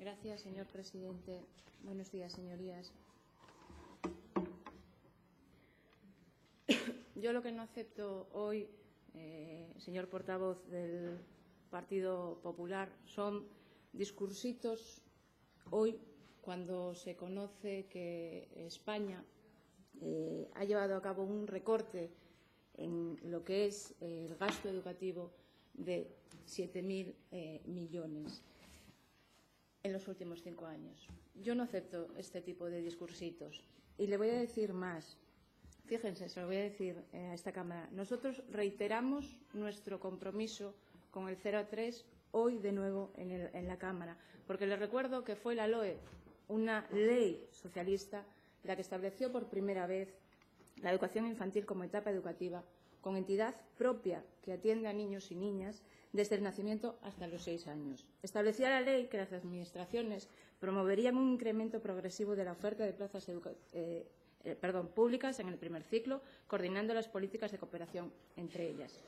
Gracias, señor presidente. Buenos días, señorías. Yo lo que no acepto hoy, señor portavoz del Partido Popular, son discursitos hoy cuando se conoce que España ha llevado a cabo un recorte en lo que es el gasto educativo de 7.000 millones en los últimos 5 años. Yo no acepto este tipo de discursitos. Y le voy a decir más. Fíjense, se lo voy a decir a esta Cámara. Nosotros reiteramos nuestro compromiso con el 0 a 3 hoy de nuevo en la Cámara, porque les recuerdo que fue la LOE, una ley socialista, la que estableció por primera vez la educación infantil como etapa educativa, con entidad propia que atiende a niños y niñas desde el nacimiento hasta los 6 años. Establecía la ley que las administraciones promoverían un incremento progresivo de la oferta de plazas públicas en el primer ciclo, coordinando las políticas de cooperación entre ellas.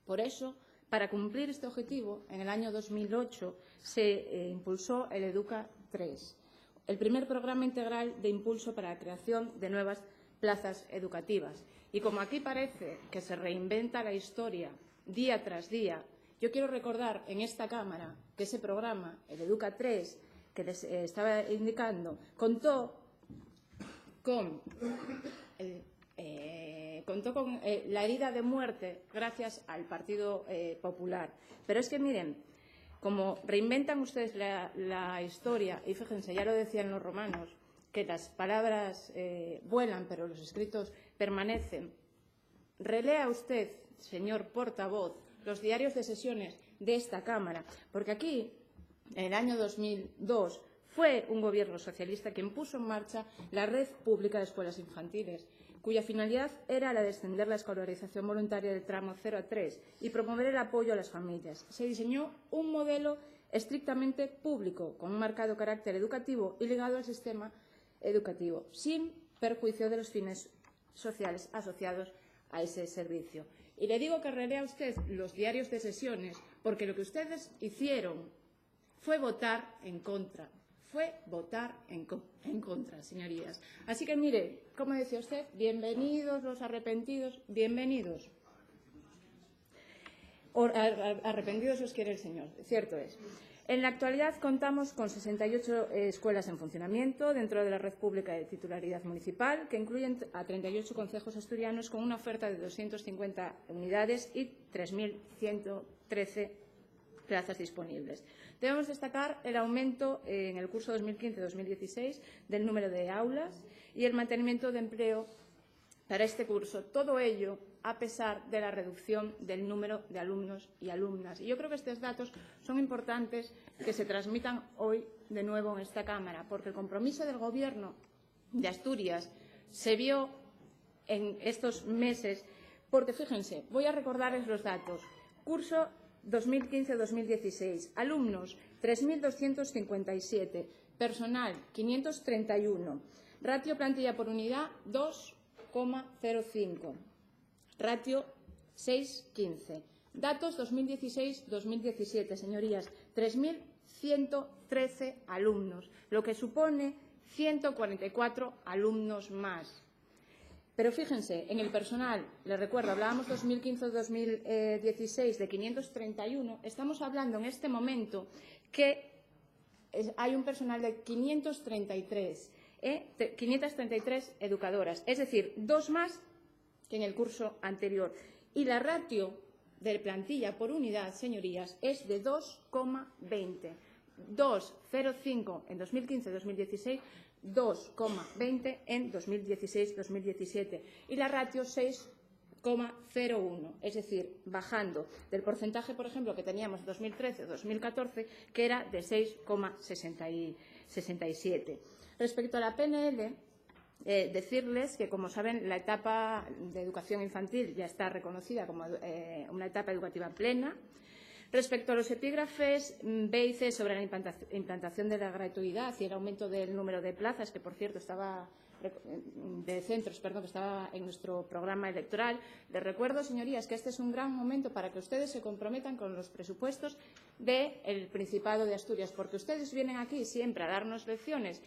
Por eso, para cumplir este objetivo, en el año 2008 se impulsó el Educa 3, el primer programa integral de impulso para la creación de nuevas plazas educativas. Y como aquí parece que se reinventa la historia día tras día, yo quiero recordar en esta Cámara que ese programa, el Educa 3, que les estaba indicando, contó con la herida de muerte gracias al Partido Popular. Pero es que, miren, como reinventan ustedes la historia, y fíjense, ya lo decían los romanos, que las palabras vuelan, pero los escritos permanecen. Relea usted, señor portavoz, los diarios de sesiones de esta Cámara, porque aquí, en el año 2002, fue un gobierno socialista quien puso en marcha la red pública de escuelas infantiles, cuya finalidad era la de extender la escolarización voluntaria del tramo 0 a 3 y promover el apoyo a las familias. Se diseñó un modelo estrictamente público, con un marcado carácter educativo y ligado al sistema educativo, sin perjuicio de los fines sociales asociados a ese servicio. Y le digo que relea usted los diarios de sesiones, porque lo que ustedes hicieron fue votar en contra. Fue votar en contra, señorías. Así que, mire, como decía usted, bienvenidos los arrepentidos, bienvenidos. Arrepentidos os quiere el Señor, cierto es. En la actualidad contamos con 68 escuelas en funcionamiento dentro de la red pública de titularidad municipal, que incluyen a 38 concejos asturianos con una oferta de 250 unidades y 3.113 plazas disponibles. Debemos destacar el aumento en el curso 2015-2016 del número de aulas y el mantenimiento de empleo para este curso. Todo ello a pesar de la reducción del número de alumnos y alumnas. Y yo creo que estos datos son importantes que se transmitan hoy de nuevo en esta Cámara, porque el compromiso del Gobierno de Asturias se vio en estos meses, porque fíjense, voy a recordarles los datos. Curso 2015-2016, alumnos 3.257, personal 531, ratio plantilla por unidad 2,05. Ratio 6,15. Datos 2016-2017, señorías, 3.113 alumnos, lo que supone 144 alumnos más. Pero fíjense, en el personal, les recuerdo, hablábamos 2015-2016 de 531, estamos hablando en este momento que hay un personal de 533 educadoras, es decir, 2 más que en el curso anterior. Y la ratio de plantilla por unidad, señorías, es de 2,20. 2,05 en 2015-2016, 2,20 en 2016-2017. Y la ratio 6,01, es decir, bajando del porcentaje, por ejemplo, que teníamos en 2013-2014, que era de 6,67. Respecto a la PNL, decirles que, como saben, la etapa de educación infantil ya está reconocida como una etapa educativa plena. Respecto a los epígrafes B y C sobre la implantación de la gratuidad y el aumento del número de plazas, que, por cierto, estaba de centros, perdón, que estaba en nuestro programa electoral. Les recuerdo, señorías, que este es un gran momento para que ustedes se comprometan con los presupuestos del Principado de Asturias, porque ustedes vienen aquí siempre a darnos lecciones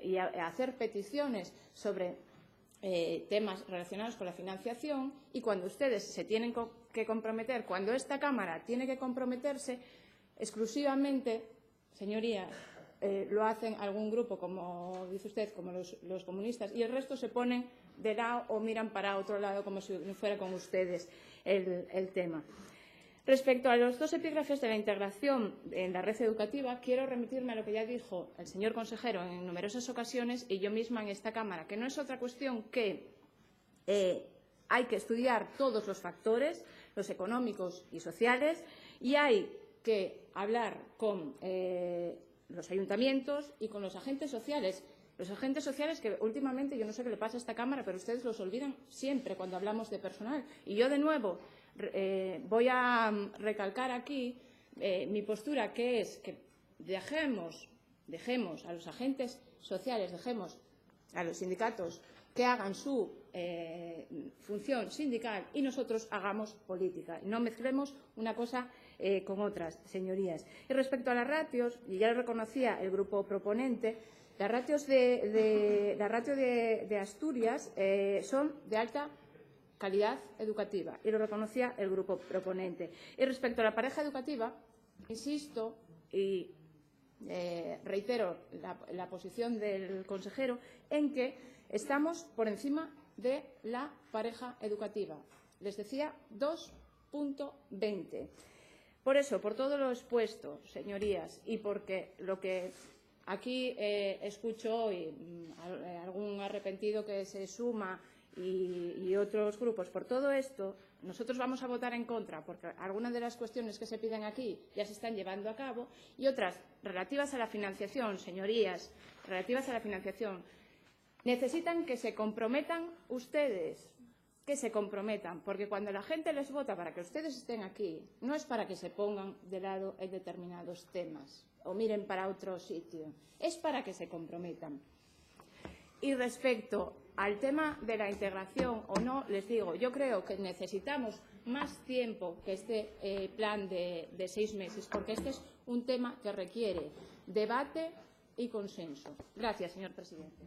y a hacer peticiones sobre temas relacionados con la financiación, y cuando ustedes se tienen que comprometer, cuando esta Cámara tiene que comprometerse exclusivamente, señorías, lo hacen algún grupo, como dice usted, como los comunistas, y el resto se ponen de lado o miran para otro lado como si fuera con ustedes el tema. Respecto a los dos epígrafes de la integración en la red educativa, quiero remitirme a lo que ya dijo el señor consejero en numerosas ocasiones y yo misma en esta Cámara, que no es otra cuestión que hay que estudiar todos los factores, los económicos y sociales, y hay que hablar con los ayuntamientos y con los agentes sociales. Los agentes sociales que últimamente, yo no sé qué le pasa a esta Cámara, pero ustedes los olvidan siempre cuando hablamos de personal. Y yo, de nuevo, voy a recalcar aquí mi postura, que es que dejemos a los agentes sociales, dejemos a los sindicatos que hagan su función sindical y nosotros hagamos política. No mezclemos una cosa con otras, señorías. Y respecto a las ratios, y ya lo reconocía el grupo proponente, las ratios de Asturias son de alta calidad educativa, y lo reconocía el grupo proponente. Y respecto a la pareja educativa, insisto y reitero la posición del consejero en que estamos por encima de la pareja educativa. Les decía 2,20. Por eso, por todo lo expuesto, señorías, y porque lo que aquí escucho hoy, algún arrepentido que se suma y otros grupos, por todo esto, nosotros vamos a votar en contra, porque algunas de las cuestiones que se piden aquí ya se están llevando a cabo, y otras relativas a la financiación, señorías, relativas a la financiación, necesitan que se comprometan ustedes, que se comprometan, porque cuando la gente les vota para que ustedes estén aquí, no es para que se pongan de lado en determinados temas o miren para otro sitio, es para que se comprometan. Y respecto al tema de la integración o no, les digo, yo creo que necesitamos más tiempo que este plan de 6 meses, porque este es un tema que requiere debate y consenso. Gracias, señor presidente.